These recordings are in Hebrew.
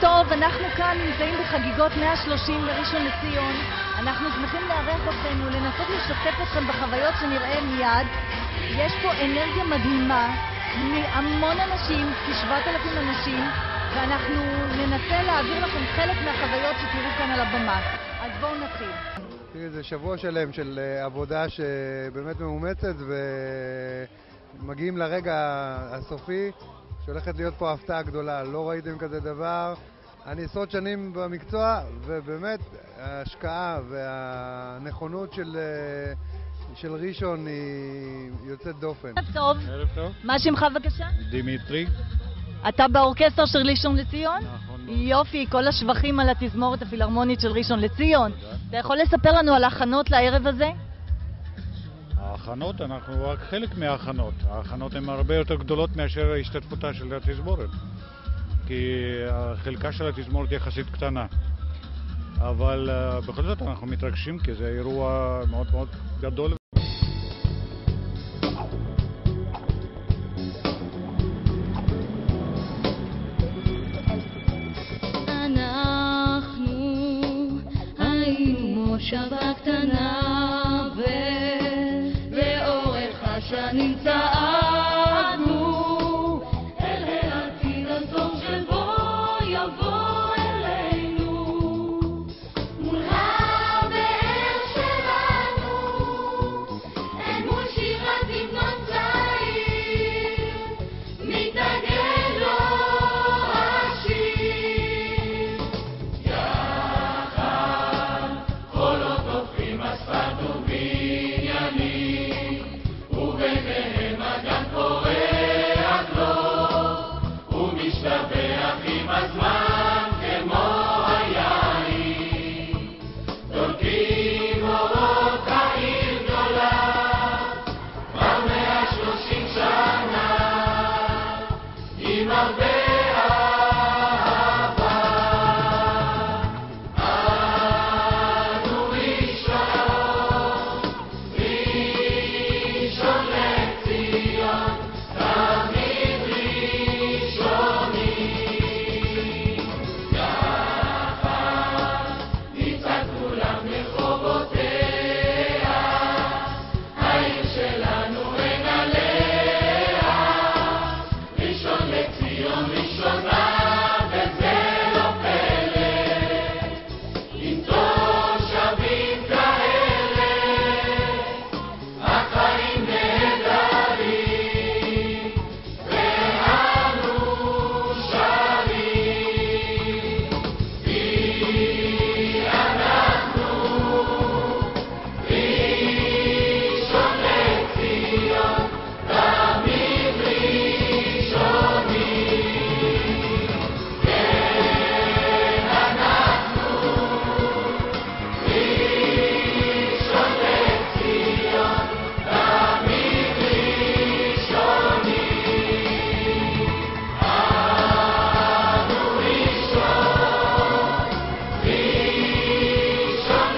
טוב, אנחנו כאן נמצאים בחגיגות 130 בראשון לציון. אנחנו שמחים לארח אתכם ולנסות לשתף אתכם בחוויות שנראה מיד. יש פה אנרגיה מדהימה מהמון אנשים, כ7,000 אנשים, ואנחנו ננסה להעביר לכם חלק מהחוויות שתראו כאן על הבמה. אז בואו נתחיל. זה שבוע שלם של עבודה שבאמת מאומצת, ומגיעים לרגע הסופי שהולכת להיות פה הפתעה גדולה. לא ראיתם כזה דבר. אני עשרות שנים במקצוע, ובאמת ההשקעה והנכונות של ראשון היא יוצאת דופן. ערב טוב. ערב טוב. מה שמך בבקשה? דימיטרי. אתה באורקסטר של ראשון לציון? נכון. יופי, כל השבחים על התזמורת הפילהרמונית של ראשון לציון. תודה. אתה יכול לספר לנו על ההכנות לערב הזה? ההכנות, אנחנו רק חלק מההכנות. ההכנות הן הרבה יותר גדולות מאשר השתתפותה של התזמורת. כי חלקה של התזמורת יחסית קטנה. אבל בכל זאת אנחנו מתרגשים, כי זה אירוע מאוד מאוד גדול. אנחנו היינו מושבה קטנה ולאורך השנים צעדנו אל העתיד הטוב שבו יבוא אלינו מול הבאר שלנו אל מול שירת המנון צעיר מתנגן לו השיר יחד קולות הופכים אספלט ובניינים וביניהם אדם פורח לו ומשתבח עם הזמן כמו היין דולקים אורות העיר גדולה כבר 130 שנה עם הרבה אהבה אנו ראשון ראשון לציון תמיד ראשונים יחד נצעד כולם ברחובותיה העיר שלנו אין עליה ראשון לציון ראשונה וזה לא פלא עם תושבים כאלה החיים נהדרים ואנו שרים כי אנחנו ראשון לציון תמיד ראשונים כן אנחנו ראשון לציון תמיד ראשונים אנו ראשון ראשון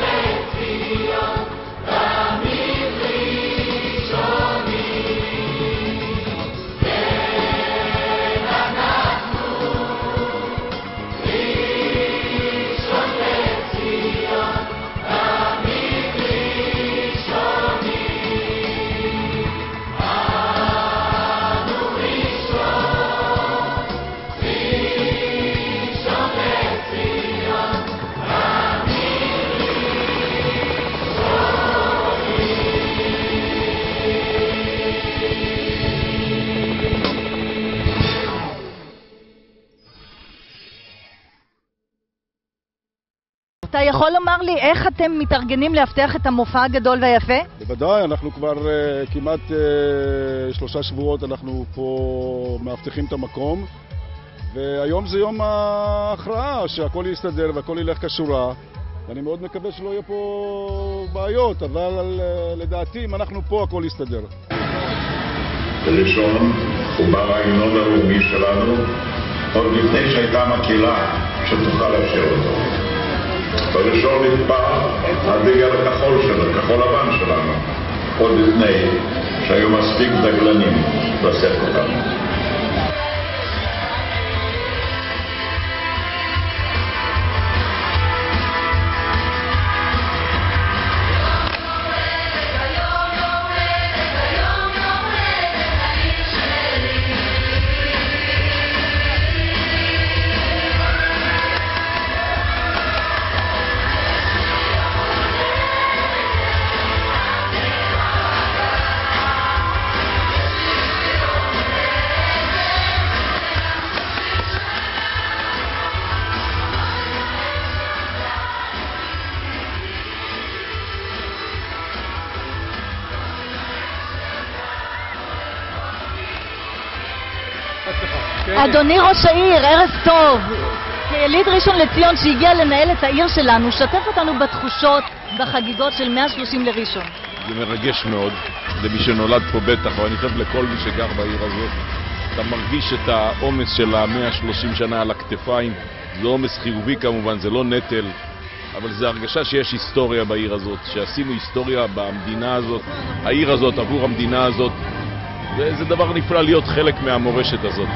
לציון תמיד ראשונים כן אנחנו ראשון לציון תמיד ראשונים אנו ראשון ראשון לציון אתה יכול לומר לי איך אתם מתארגנים להבטיח את המופע הגדול והיפה? בוודאי, אנחנו כבר כמעט 3 שבועות אנחנו פה מאבטחים את המקום והיום זה יום ההכרעה שהכל יסתדר והכל ילך כשורה ואני מאוד מקווה שלא יהיה פה בעיות, אבל לדעתי אם אנחנו פה הכל יסתדר. בראשון חובר ההמנון הלאומי שלנו עוד לפני שהייתה מקהלה שתוכל לאפשר אותו. בראשון נתפר הדגל הכחול שלנו, כחול לבן שלנו, עוד לפני שהיו מספיק דגלנים לשאת אותנו. אדוני ראש העיר, ערב טוב. כיליד ראשון לציון שהגיע לנהל את העיר שלנו, שתף אותנו בתחושות בחגיגות של 130 לראשון. זה מרגש מאוד, למי שנולד פה בטח, אבל אני חושב לכל מי שגר בעיר הזאת. אתה מרגיש את העומס של ה-130 שנה על הכתפיים. זה עומס חיובי כמובן, זה לא נטל, אבל זה הרגשה שיש היסטוריה בעיר הזאת, שעשינו היסטוריה במדינה הזאת, העיר הזאת עבור המדינה הזאת, וזה דבר נפלא להיות חלק מהמורשת הזאת.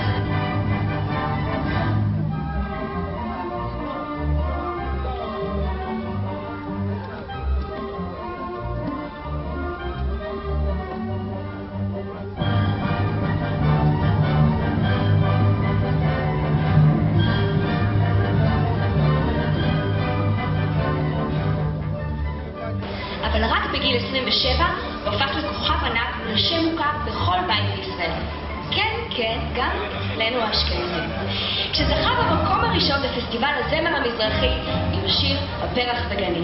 אבל רק בגיל 27 הוא הפך לכוכב ענק לשם מוכר בכל בית בישראל. כן, כן, גם אצלנו האשכנזים. כשזכה במקום הראשון בפסטיבל הזמר המזרחי עם השיר הפרח בגני.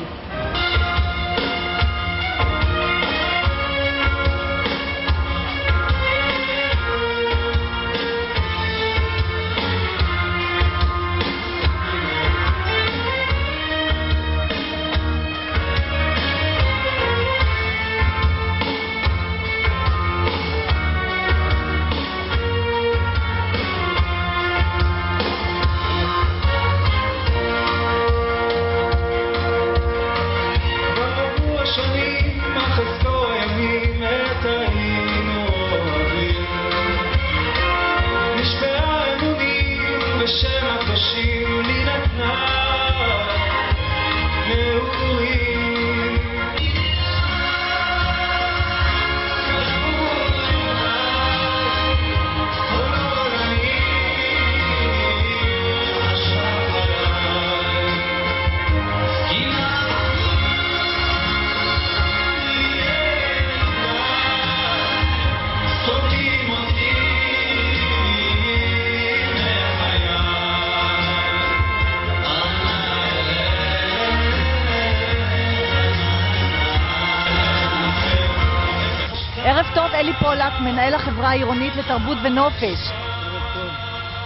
ערב טוב, אלי פולק, מנהל החברה העירונית לתרבות ונופש.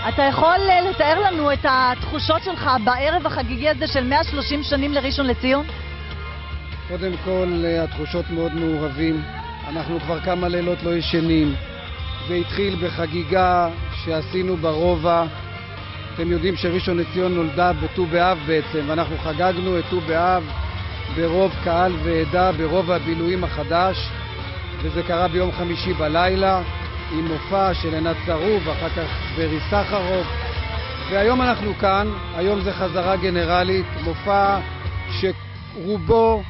אתה יכול לתאר לנו את התחושות שלך בערב החגיגי הזה של 130 שנים לראשון לציון? קודם כל, התחושות מאוד מעורבים. אנחנו כבר כמה לילות לא ישנים. זה התחיל בחגיגה שעשינו ברובע. אתם יודעים שראשון לציון נולדה בט"ו באב בעצם, ואנחנו חגגנו את ט"ו באב ברוב קהל ועדה ברובע הבילויים החדש. וזה קרה ביום חמישי בלילה עם מופע של עינת צרוב ואחר כך ברי סחרוף, והיום אנחנו כאן. היום זה חזרה גנרלית, מופע שרובו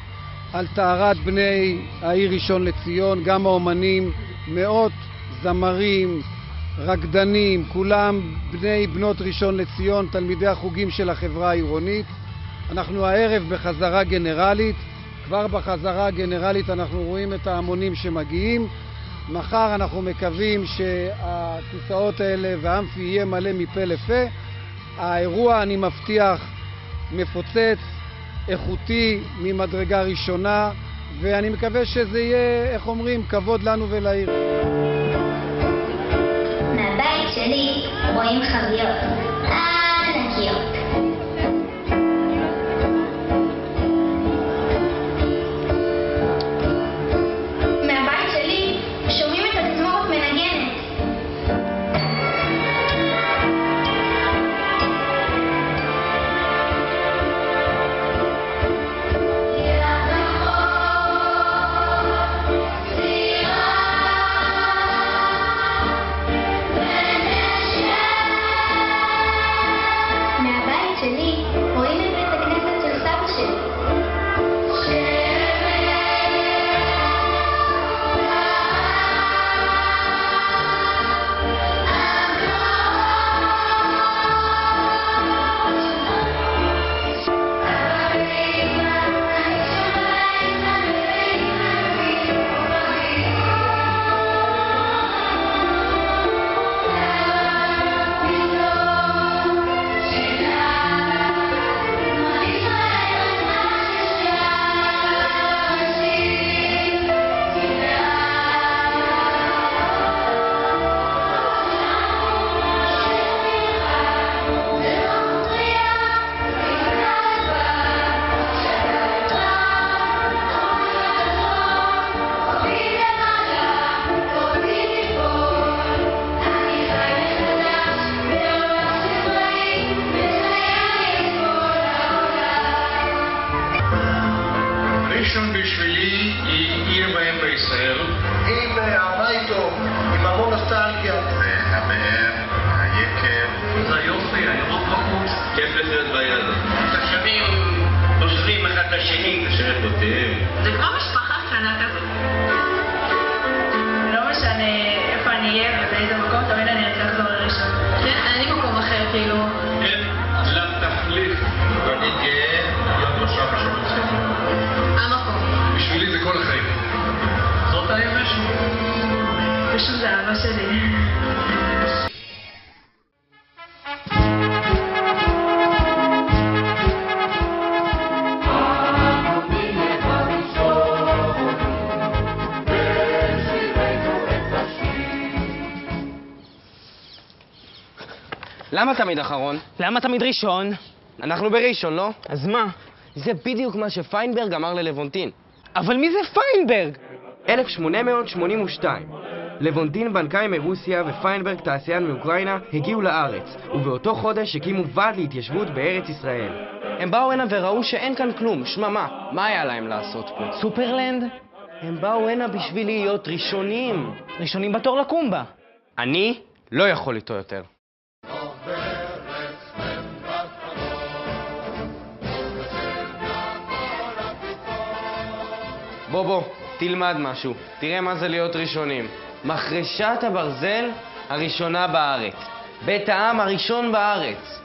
על טהרת בני העיר ראשון לציון, גם האומנים, מאות זמרים, רקדנים, כולם בני בנות ראשון לציון, תלמידי החוגים של החברה העירונית. אנחנו הערב בחזרה גנרלית. כבר בחזרה הגנרלית אנחנו רואים את ההמונים שמגיעים. מחר אנחנו מקווים שהכיסאות האלה והאמפי יהיה מלא מפה לפה. האירוע, אני מבטיח, מפוצץ, איכותי, ממדרגה ראשונה, ואני מקווה שזה יהיה, איך אומרים, כבוד לנו ולעיר. מהבית שלי רואים חביות ענקיות. למה תמיד אחרון? למה תמיד ראשון? אנחנו בראשון, לא? אז מה? זה בדיוק מה שפיינברג אמר ללוונטין. אבל מי זה פיינברג? 1882. לבונטין בנקאי מרוסיה ופיינברג תעשיין מאוקראינה הגיעו לארץ, ובאותו חודש הקימו ועד להתיישבות בארץ ישראל. הם באו הנה וראו שאין כאן כלום, שממה. מה היה להם לעשות פה? סופרלנד? הם באו הנה בשביל להיות ראשונים. ראשונים בתור לקום בה. אני לא יכול איתו יותר. בוא, תלמד משהו. תראה מה זה להיות ראשונים. מחרשת הברזל הראשונה בארץ. בית העם הראשון בארץ.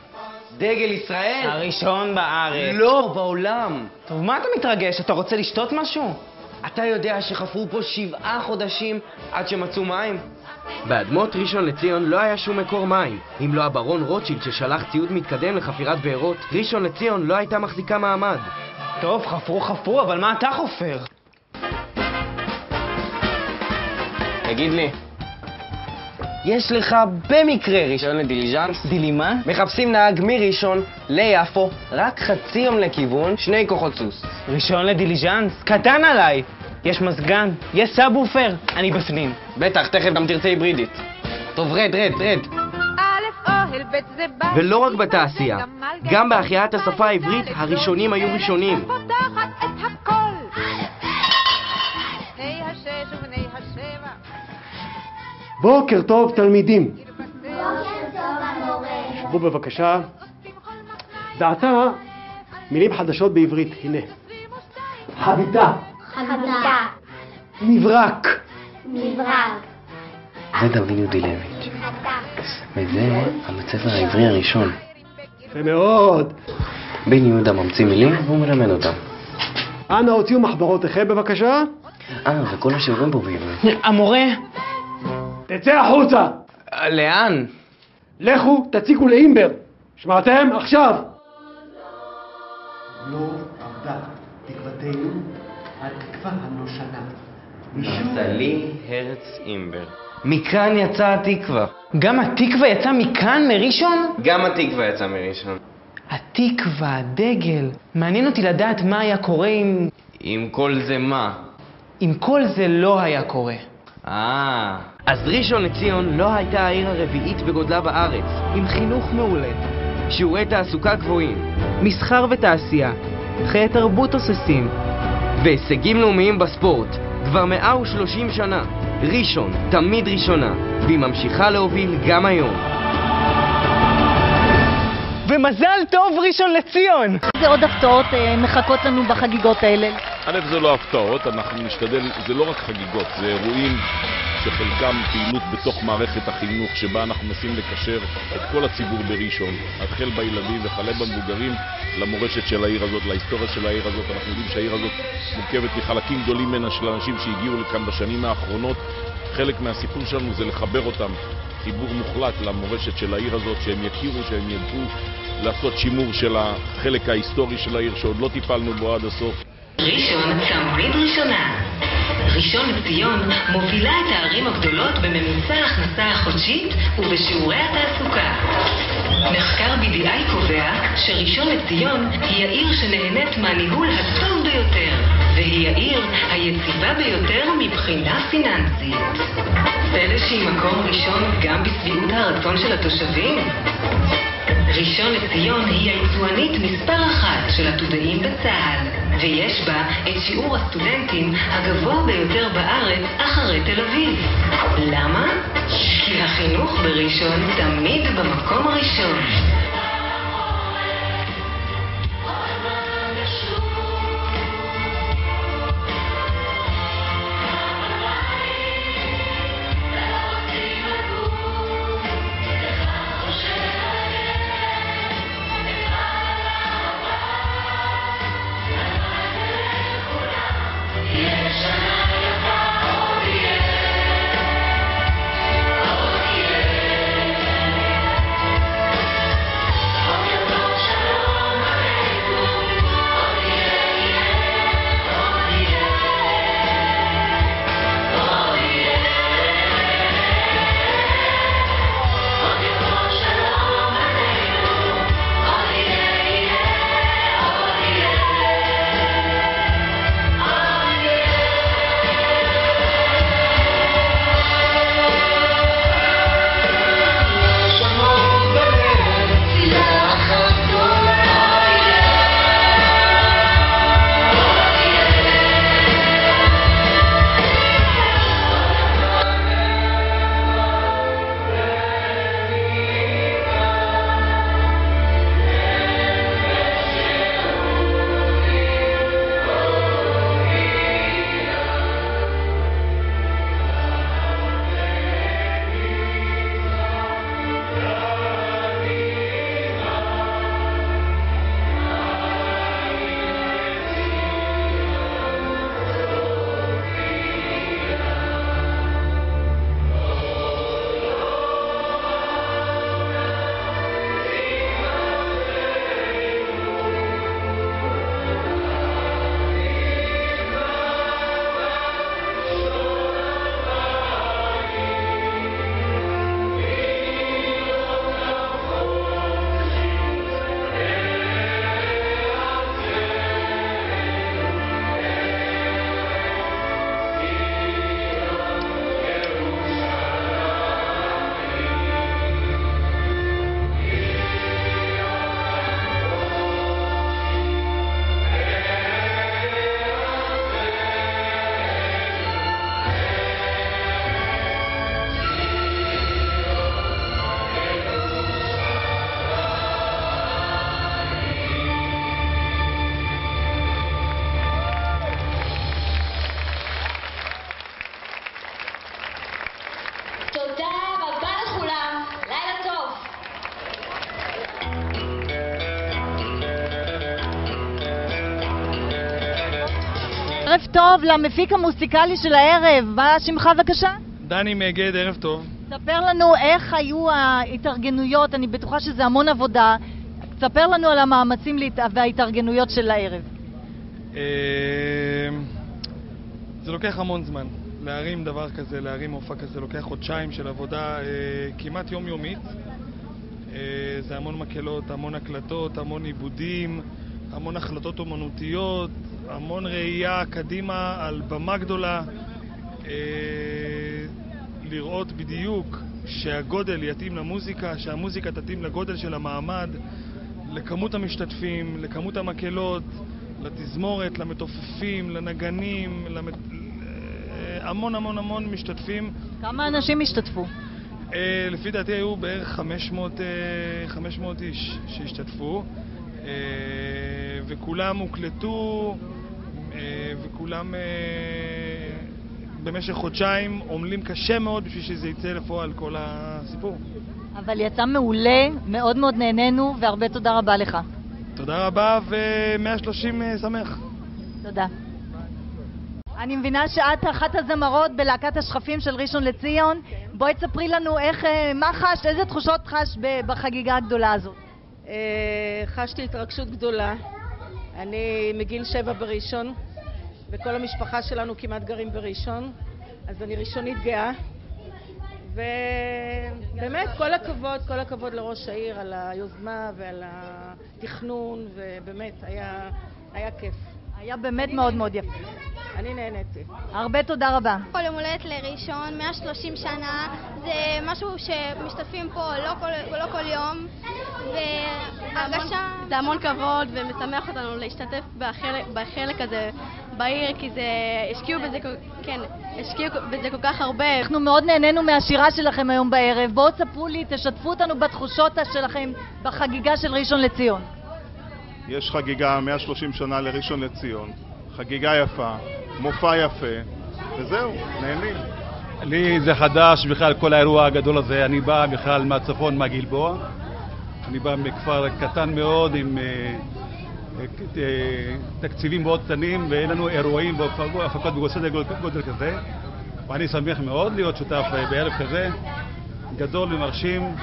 דגל ישראל הראשון בארץ. לא, בעולם. טוב, מה אתה מתרגש? אתה רוצה לשתות משהו? אתה יודע שחפרו פה 7 חודשים עד שמצאו מים? באדמות ראשון לציון לא היה שום מקור מים. אם לא הברון רוטשילד ששלח ציוד מתקדם לחפירת בארות, ראשון לציון לא הייתה מחזיקה מעמד. טוב, חפרו, אבל מה אתה חופר? תגיד לי, יש לך במקרה רישיון לדיליז'אנס? דילימה? מחפשים נהג מראשון ליפו, רק חצי יום לכיוון, 2 כוחות סוס. רישיון לדיליז'אנס? קטן עליי. יש מזגן, יש סאבופר, אני בפנים. בטח, תכף גם תרצה היברידית. טוב, רד. ולא רק בתעשייה, גם בהחייאת השפה העברית הראשונים היו ראשונים. בוקר טוב תלמידים. שבו בבקשה. דעתה מילים חדשות בעברית, הנה. חביתה. מברק. זה דוד יודילביץ'. וזה הבית הספר העברי הראשון. יפה מאוד. בן יהודה ממציא מילים והוא מלמד אותם. אנא הוציאו מחברותיכם בבקשה. וכל השיעורים פה בעברית. המורה. תצא החוצה. לאן? לכו, תציקו לאימבר. שמעתם? עכשיו. לא עבדה תקוותנו, התקווה הנושנה. מזלי הרץ אימבר. מכאן יצא התקווה. גם התקווה יצא מכאן, מראשון? גם התקווה יצא מראשון. התקווה, הדגל. מעניין אותי לדעת מה היה קורה אם... עם כל זה מה? אם כל זה לא היה קורה. אז ראשון לציון לא הייתה העיר הרביעית בגודלה בארץ, עם חינוך מעולה, שיעורי תעסוקה גבוהים, מסחר ותעשייה, חיי תרבות תוססים, והישגים לאומיים בספורט. כבר 130 שנה, ראשון תמיד ראשונה, והיא ממשיכה להוביל גם היום. ומזל טוב ראשון לציון! איזה עוד הפתעות מחכות לנו בחגיגות האלה? זה לא הפתעות, אנחנו נשתדל, זה לא רק חגיגות, זה אירועים שחלקם פעילות בתוך מערכת החינוך שבה אנחנו מנסים לקשר את כל הציבור בראשון, התחל בילדים וכלה במבוגרים למורשת של העיר הזאת, להיסטוריה של העיר הזאת. אנחנו יודעים שהעיר הזאת מורכבת מחלקים גדולים ממנה של אנשים שהגיעו לכאן בשנים האחרונות. חלק מהסיפור שלנו זה לחבר אותם, חיבור מוחלט למורשת של העיר הזאת, שהם יכירו, שהם ידעו לעשות שימור של החלק ההיסטורי של העיר שעוד לא טיפלנו בו עד הסוף. ראשון תמיד ראשונה. ראשון לציון מובילה את הערים הגדולות בממוצע ההכנסה החודשית ובשיעורי התעסוקה. מחקר BDI קובע שראשון לציון היא העיר שנהנית מהניהול הטוב ביותר, והיא העיר היציבה ביותר מבחינה פיננסית. פלא שהיא מקום ראשון גם בשביעות הרצון של התושבים? ראשון לציון היא היצואנית מספר 1 של עתודאים בצה"ל, ויש בה את שיעור הסטודנטים הגבוה ביותר בארץ אחרי תל אביב. למה? כי החינוך בראשון תמיד במקום הראשון. ערב טוב למפיק המוסיקלי של הערב. מה שמך בבקשה? דני מאגד, ערב טוב. ספר לנו איך היו ההתארגנויות, אני בטוחה שזה המון עבודה. ספר לנו על המאמצים וההתארגנויות של הערב. זה לוקח המון זמן. להרים דבר כזה, להרים מופע כזה, לוקח חודשיים של עבודה כמעט יומיומית. זה המון מקלות, המון הקלטות, המון עיבודים, המון החלטות אומנותיות, המון ראייה קדימה על במה גדולה. לראות בדיוק שהגודל יתאים למוזיקה, שהמוזיקה תתאים לגודל של המעמד, לכמות המשתתפים, לכמות המקלות, לתזמורת, למתופפים, לנגנים, המון המון המון משתתפים. כמה אנשים השתתפו? לפי דעתי היו בערך 500 איש שהשתתפו, וכולם הוקלטו, וכולם במשך חודשיים עומלים קשה מאוד בשביל שזה יצא לפועל כל הסיפור. אבל יצא מעולה, מאוד מאוד נהנינו, והרבה תודה רבה לך. תודה רבה, ו-130 שמח. תודה. אני מבינה שאת אחת הזמרות בלהקת השכפים של ראשון לציון. בואי תספרי לנו מה חשת, איזה תחושות חשת בחגיגה הגדולה הזאת. חשתי התרגשות גדולה. אני מגיל 7 בראשון, וכל המשפחה שלנו כמעט גרים בראשון, אז אני ראשונית גאה. ובאמת כל הכבוד לראש העיר על היוזמה ועל התכנון, ובאמת היה כיף. היה באמת מאוד מאוד יפה. אני נהניתי. הרבה תודה רבה. כל יום הולדת לראשון, 130 שנה, זה משהו שמשתתפים פה לא כל יום, והרגשה... זה המון כבוד ומשמח אותנו להשתתף בחלק הזה בעיר, כי זה השקיעו בזה כל כך הרבה. אנחנו מאוד נהנינו מהשירה שלכם היום בערב. בואו תספרו לי, תשתפו אותנו בתחושות שלכם בחגיגה של ראשון לציון. יש חגיגה 130 שנה לראשון לציון, חגיגה יפה, מופע יפה, וזהו, נהנים. לי זה חדש בכלל כל האירוע הגדול הזה. אני בא בכלל מהצפון, מהגלבוע. אני בא מכפר קטן מאוד עם תקציבים מאוד קטנים, ואין לנו אירועים והפקות בסדר גודל כזה. ואני שמח מאוד להיות שותף בערב כזה, גדול ומרשים,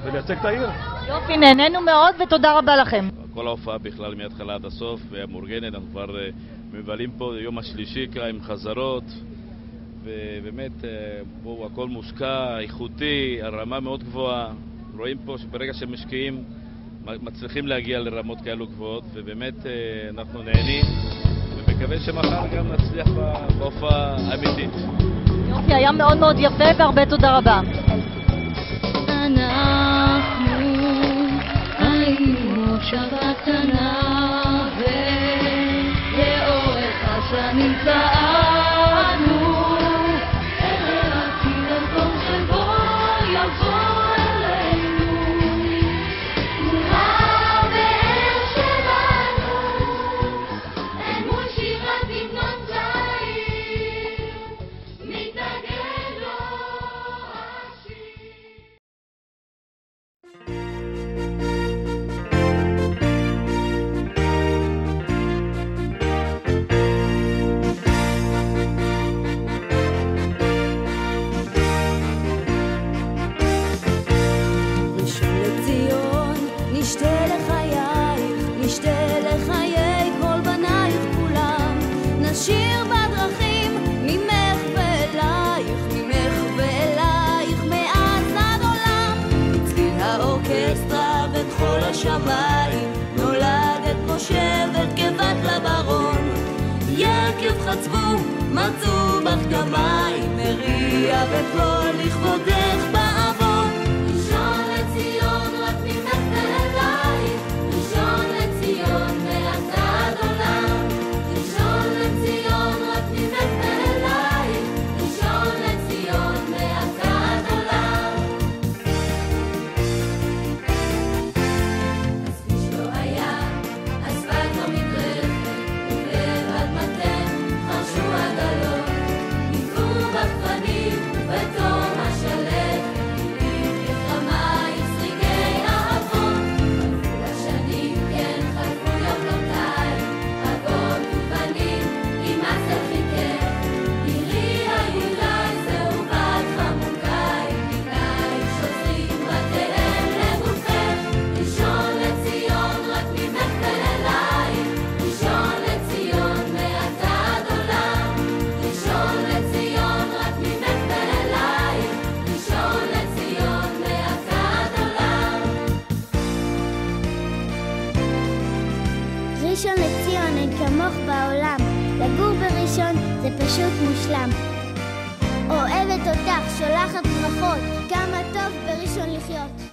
ולייצג את העיר. יופי, נהנינו מאוד ותודה רבה לכם. כל ההופעה בכלל מההתחלה עד הסוף והמאורגנת, אנחנו כבר מבלים פה יום השלישי עם חזרות, ובאמת פה הכל מושקע, איכותי, הרמה מאוד גבוהה. רואים פה שברגע שמשקיעים מצליחים להגיע לרמות כאלו גבוהות, ובאמת אנחנו נהנים ומקווה שמחר גם נצליח בהופעה אמיתית. יופי, היה מאוד מאוד יפה והרבה תודה רבה. אנחנו היינו שבת קטנה ולאורך השנים צעדנו אל העתיד הטוב שבו יבוא אלינו מורה באר שלנו אל מול שירת המנון צעיר מתנגן לו נשיר בדרכים ממך ואלייך מאז עד עולם. אצלי האורקסטרה בין כל השמיים נולדת משה ורכבת לברון. יקב חצבו מצאו בך גמיים מריע וכל לכבודך בעוון. ראשון לציון רק ממך ואלייך, ראשון לציון מאז עד עולם. ראשון לציון רק ממך ואלייך, ראשון לציון מאז עד עולם. אז איש לא היה, אספלט לא מדרכת, ובלב אדמתך חרשו עגלות, ניגעו בפנים בתום השלכת. בראשון לציון אין כמוך בעולם, לגור בראשון זה פשוט מושלם. אוהבת אותך, שולחת ברכות, כמה טוב בראשון לחיות.